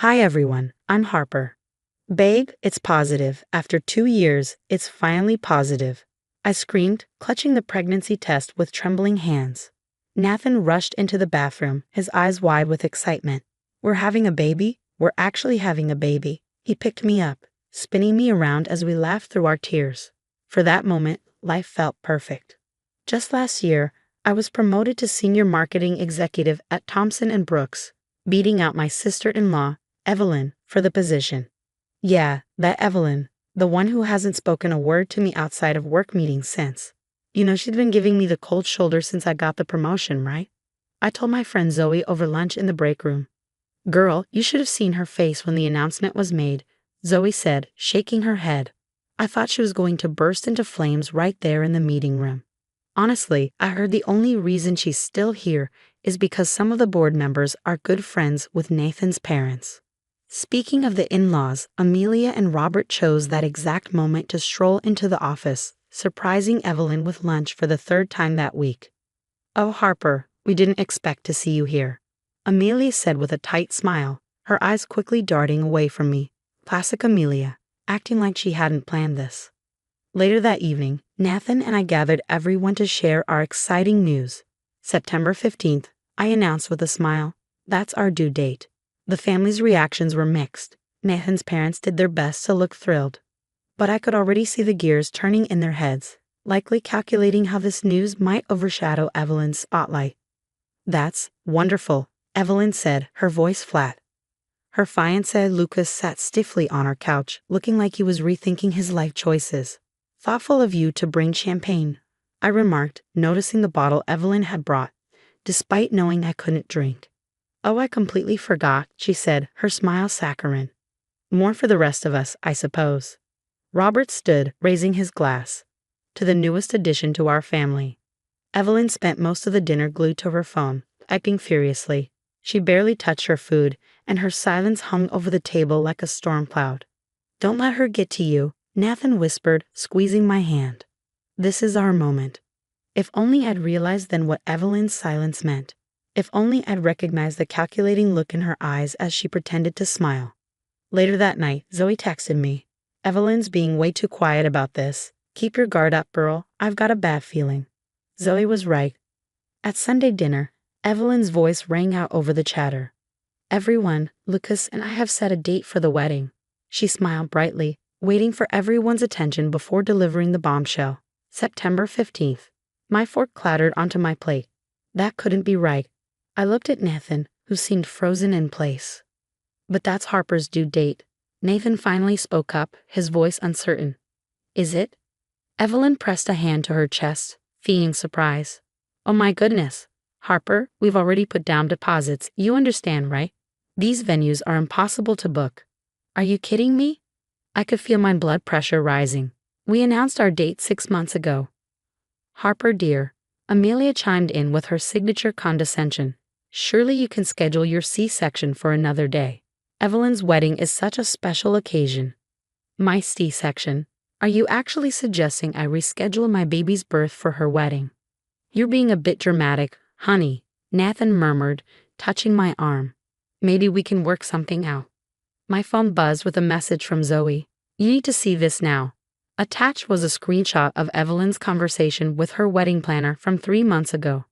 Hi everyone, I'm Harper. Babe, it's positive. After 2 years, it's finally positive. I screamed, clutching the pregnancy test with trembling hands. Nathan rushed into the bathroom, his eyes wide with excitement. We're having a baby? We're actually having a baby. He picked me up, spinning me around as we laughed through our tears. For that moment, life felt perfect. Just last year, I was promoted to senior marketing executive at Thompson & Brooks, beating out my sister-in-law, Evelyn, for the position. Yeah, that Evelyn, the one who hasn't spoken a word to me outside of work meetings since. She'd been giving me the cold shoulder since I got the promotion, right? I told my friend Zoe over lunch in the break room. Girl, you should have seen her face when the announcement was made, Zoe said, shaking her head. I thought she was going to burst into flames right there in the meeting room. Honestly, I heard the only reason she's still here is because some of the board members are good friends with Nathan's parents. Speaking of the in-laws, Amelia and Robert chose that exact moment to stroll into the office, surprising Evelyn with lunch for the third time that week. "Oh, Harper, we didn't expect to see you here," Amelia said with a tight smile, her eyes quickly darting away from me. Classic Amelia, acting like she hadn't planned this. Later that evening, Nathan and I gathered everyone to share our exciting news. September 15th, I announced with a smile, "That's our due date." The family's reactions were mixed. Nathan's parents did their best to look thrilled, but I could already see the gears turning in their heads, likely calculating how this news might overshadow Evelyn's spotlight. "That's wonderful," Evelyn said, her voice flat. Her fiancé Lucas sat stiffly on our couch, looking like he was rethinking his life choices. "Thoughtful of you to bring champagne," I remarked, noticing the bottle Evelyn had brought, despite knowing I couldn't drink. "Oh, I completely forgot," she said, her smile saccharine. "More for the rest of us, I suppose." Robert stood, raising his glass. "To the newest addition to our family." Evelyn spent most of the dinner glued to her phone, typing furiously. She barely touched her food, and her silence hung over the table like a storm cloud. "Don't let her get to you," Nathan whispered, squeezing my hand. "This is our moment." If only I'd realized then what Evelyn's silence meant. If only I'd recognized the calculating look in her eyes as she pretended to smile. Later that night, Zoe texted me. "Evelyn's being way too quiet about this. Keep your guard up, girl. I've got a bad feeling." Zoe was right. At Sunday dinner, Evelyn's voice rang out over the chatter. "Everyone, Lucas and I have set a date for the wedding." She smiled brightly, waiting for everyone's attention before delivering the bombshell. September 15th. My fork clattered onto my plate. That couldn't be right. I looked at Nathan, who seemed frozen in place. "But that's Harper's due date." Nathan finally spoke up, his voice uncertain. "Is it?" Evelyn pressed a hand to her chest, feigning surprise. "Oh my goodness. Harper, we've already put down deposits, you understand, right? These venues are impossible to book." "Are you kidding me?" I could feel my blood pressure rising. "We announced our date 6 months ago." "Harper dear," Amelia chimed in with her signature condescension. "Surely you can schedule your C-section for another day. Evelyn's wedding is such a special occasion." "My C-section? Are you actually suggesting I reschedule my baby's birth for her wedding?" "You're being a bit dramatic, honey," Nathan murmured, touching my arm. "Maybe we can work something out." My phone buzzed with a message from Zoe. "You need to see this now." Attached was a screenshot of Evelyn's conversation with her wedding planner from 3 months ago.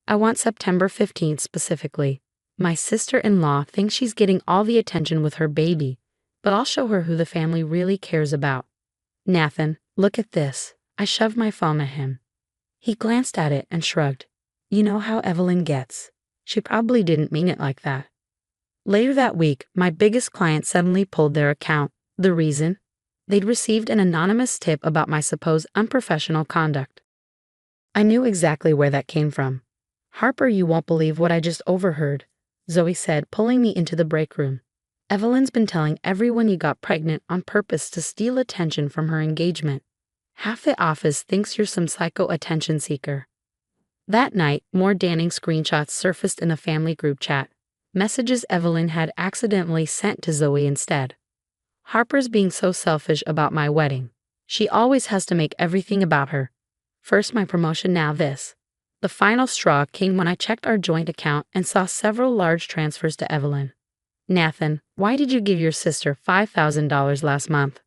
"I want September 15th specifically. My sister-in-law thinks she's getting all the attention with her baby, but I'll show her who the family really cares about." "Nathan, look at this." I shoved my phone at him. He glanced at it and shrugged. "You know how Evelyn gets. She probably didn't mean it like that." Later that week, my biggest client suddenly pulled their account. The reason? They'd received an anonymous tip about my supposed unprofessional conduct. I knew exactly where that came from. "Harper, you won't believe what I just overheard," Zoe said, pulling me into the break room. "Evelyn's been telling everyone you got pregnant on purpose to steal attention from her engagement. Half the office thinks you're some psycho attention seeker." That night, more damning screenshots surfaced in the family group chat. Messages Evelyn had accidentally sent to Zoe instead. "Harper's being so selfish about my wedding. She always has to make everything about her. First my promotion, now this." The final straw came when I checked our joint account and saw several large transfers to Evelyn. Nathan, why did you give your sister $5,000 last month?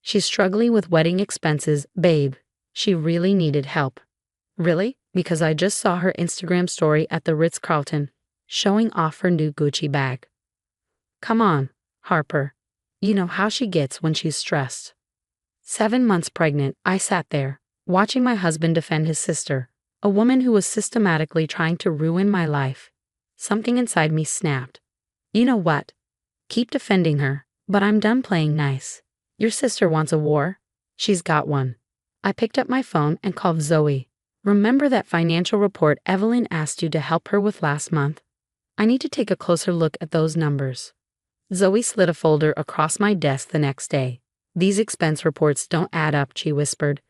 She's struggling with wedding expenses, babe. She really needed help. Really? Because I just saw her Instagram story at the Ritz-Carlton, showing off her new Gucci bag. Come on, Harper. You know how she gets when she's stressed. 7 months pregnant, I sat there, watching my husband defend his sister, a woman who was systematically trying to ruin my life. Something inside me snapped. You know what? Keep defending her, but I'm done playing nice. Your sister wants a war? She's got one. I picked up my phone and called Zoe. Remember that financial report Evelyn asked you to help her with last month? I need to take a closer look at those numbers. Zoe slid a folder across my desk the next day. These expense reports don't add up, she whispered.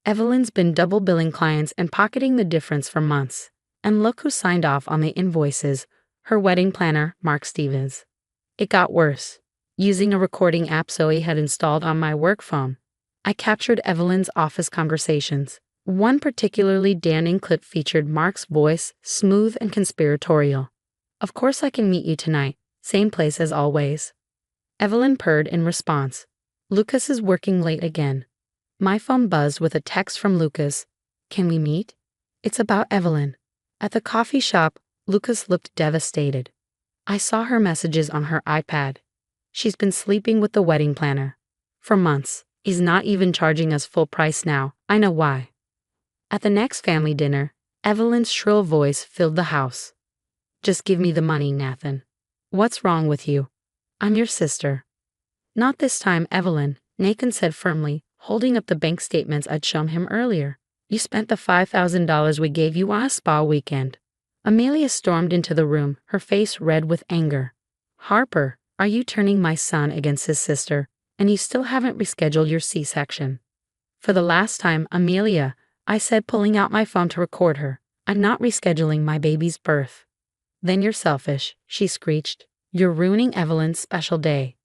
Evelyn's been double billing clients and pocketing the difference for months. And look who signed off on the invoices, her wedding planner, Mark Stevens. It got worse. Using a recording app Zoe had installed on my work phone, I captured Evelyn's office conversations. One particularly damning clip featured Mark's voice, smooth and conspiratorial. Of course I can meet you tonight, same place as always. Evelyn purred in response. Lucas is working late again. My phone buzzed with a text from Lucas. Can we meet? It's about Evelyn. At the coffee shop, Lucas looked devastated. I saw her messages on her iPad. She's been sleeping with the wedding planner. For months. He's not even charging us full price now. I know why. At the next family dinner, Evelyn's shrill voice filled the house. Just give me the money, Nathan. What's wrong with you? I'm your sister. Not this time, Evelyn, Nathan said firmly, holding up the bank statements I'd shown him earlier. You spent the $5,000 we gave you on a spa weekend. Amelia stormed into the room, her face red with anger. Harper, are you turning my son against his sister, and you still haven't rescheduled your C-section? For the last time, Amelia, I said, pulling out my phone to record her. I'm not rescheduling my baby's birth. Then you're selfish, she screeched. You're ruining Evelyn's special day.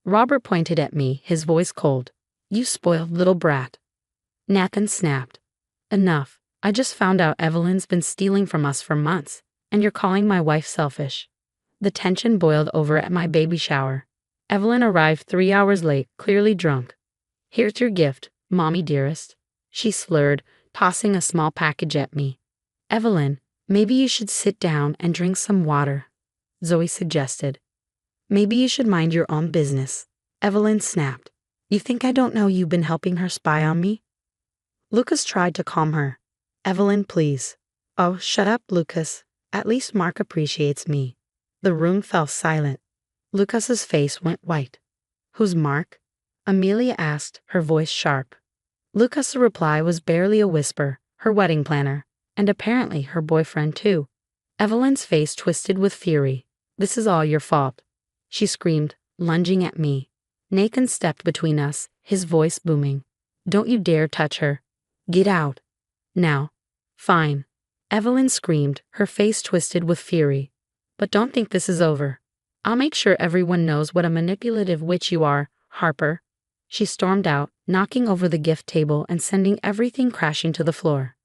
Robert pointed at me, his voice cold. You spoiled little brat. Nathan snapped. Enough. I just found out Evelyn's been stealing from us for months, and you're calling my wife selfish. The tension boiled over at my baby shower. Evelyn arrived 3 hours late, clearly drunk. Here's your gift, Mommy dearest. She slurred, tossing a small package at me. Evelyn, maybe you should sit down and drink some water, Zoe suggested. Maybe you should mind your own business, Evelyn snapped. You think I don't know you've been helping her spy on me? Lucas tried to calm her. Evelyn, please. Oh, shut up, Lucas. At least Mark appreciates me. The room fell silent. Lucas's face went white. Who's Mark? Amelia asked, her voice sharp. Lucas's reply was barely a whisper, her wedding planner, and apparently her boyfriend too. Evelyn's face twisted with fury. This is all your fault, she screamed, lunging at me. Nathan stepped between us, his voice booming. Don't you dare touch her. Get out. Now. Fine. Evelyn screamed, her face twisted with fury. But don't think this is over. I'll make sure everyone knows what a manipulative witch you are, Harper. She stormed out, knocking over the gift table and sending everything crashing to the floor.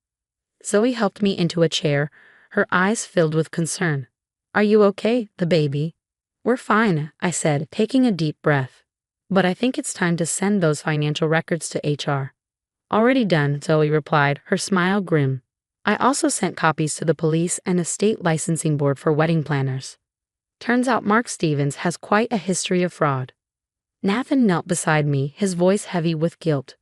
Zoe helped me into a chair, her eyes filled with concern. Are you okay, the baby? We're fine, I said, taking a deep breath. But I think it's time to send those financial records to HR. Already done, Zoe replied, her smile grim. I also sent copies to the police and a state licensing board for wedding planners. Turns out Mark Stevens has quite a history of fraud. Nathan knelt beside me, his voice heavy with guilt.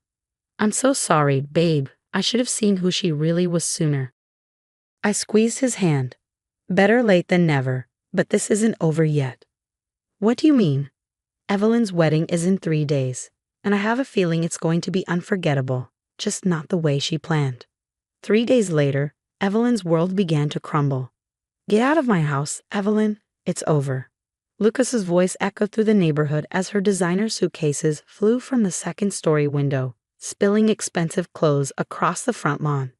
I'm so sorry, babe. I should have seen who she really was sooner. I squeezed his hand. Better late than never, but this isn't over yet. What do you mean? Evelyn's wedding is in 3 days, and I have a feeling it's going to be unforgettable, just not the way she planned. 3 days later, Evelyn's world began to crumble. Get out of my house, Evelyn. It's over. Lucas's voice echoed through the neighborhood as her designer suitcases flew from the second-story window, spilling expensive clothes across the front lawn.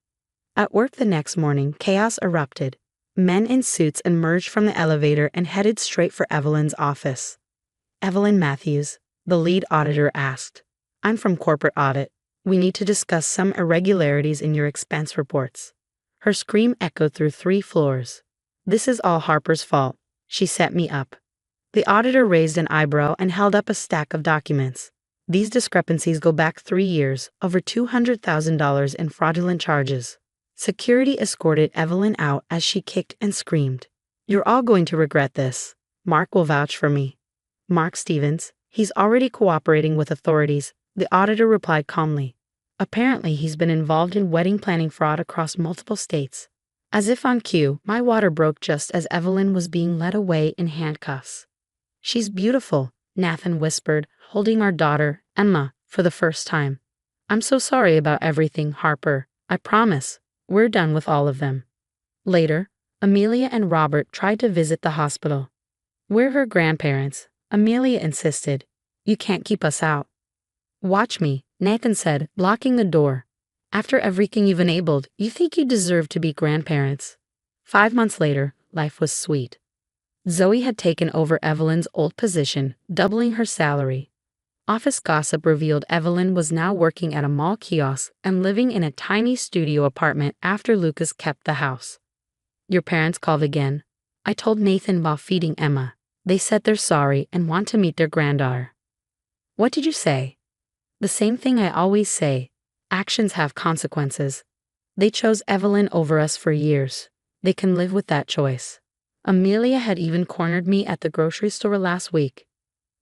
At work the next morning, chaos erupted. Men in suits emerged from the elevator and headed straight for Evelyn's office. Evelyn Matthews, the lead auditor, asked. I'm from corporate audit. We need to discuss some irregularities in your expense reports. Her scream echoed through 3 floors. This is all Harper's fault. She set me up. The auditor raised an eyebrow and held up a stack of documents. These discrepancies go back 3 years, over $200,000 in fraudulent charges. Security escorted Evelyn out as she kicked and screamed. You're all going to regret this. Mark will vouch for me. Mark Stevens, he's already cooperating with authorities, the auditor replied calmly. Apparently he's been involved in wedding planning fraud across multiple states. As if on cue, my water broke just as Evelyn was being led away in handcuffs. She's beautiful, Nathan whispered, holding our daughter, Emma, for the first time. I'm so sorry about everything, Harper. I promise. We're done with all of them. Later, Amelia and Robert tried to visit the hospital. We're her grandparents, Amelia insisted. You can't keep us out. Watch me, Nathan said, blocking the door. After everything you've enabled, you think you deserve to be grandparents. 5 months later, life was sweet. Zoe had taken over Evelyn's old position, doubling her salary. Office gossip revealed Evelyn was now working at a mall kiosk and living in a tiny studio apartment after Lucas kept the house. Your parents called again. I told Nathan while feeding Emma. They said they're sorry and want to meet their granddaughter. What did you say? The same thing I always say. Actions have consequences. They chose Evelyn over us for years. They can live with that choice. Amelia had even cornered me at the grocery store last week.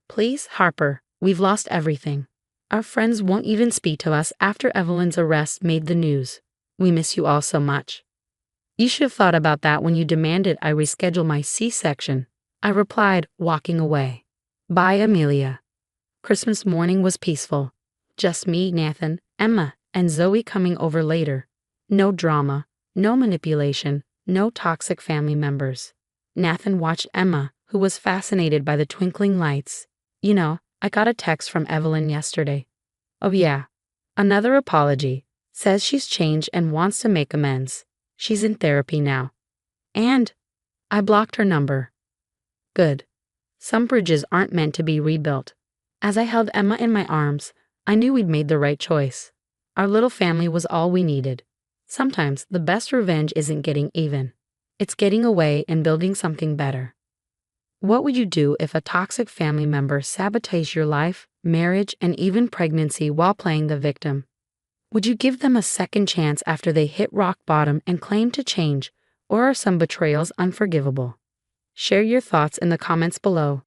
Please, Harper, we've lost everything. Our friends won't even speak to us after Evelyn's arrest made the news. We miss you all so much. You should have thought about that when you demanded I reschedule my C-section, I replied, walking away. Bye, Amelia. Christmas morning was peaceful. Just me, Nathan, Emma, and Zoe coming over later. No drama, no manipulation, no toxic family members. Nathan watched Emma, who was fascinated by the twinkling lights. You know, I got a text from Evelyn yesterday. Oh yeah. Another apology. Says she's changed and wants to make amends. She's in therapy now. And I blocked her number. Good. Some bridges aren't meant to be rebuilt. As I held Emma in my arms, I knew we'd made the right choice. Our little family was all we needed. Sometimes the best revenge isn't getting even. It's getting away and building something better. What would you do if a toxic family member sabotaged your life, marriage, and even pregnancy while playing the victim? Would you give them a second chance after they hit rock bottom and claim to change, or are some betrayals unforgivable? Share your thoughts in the comments below.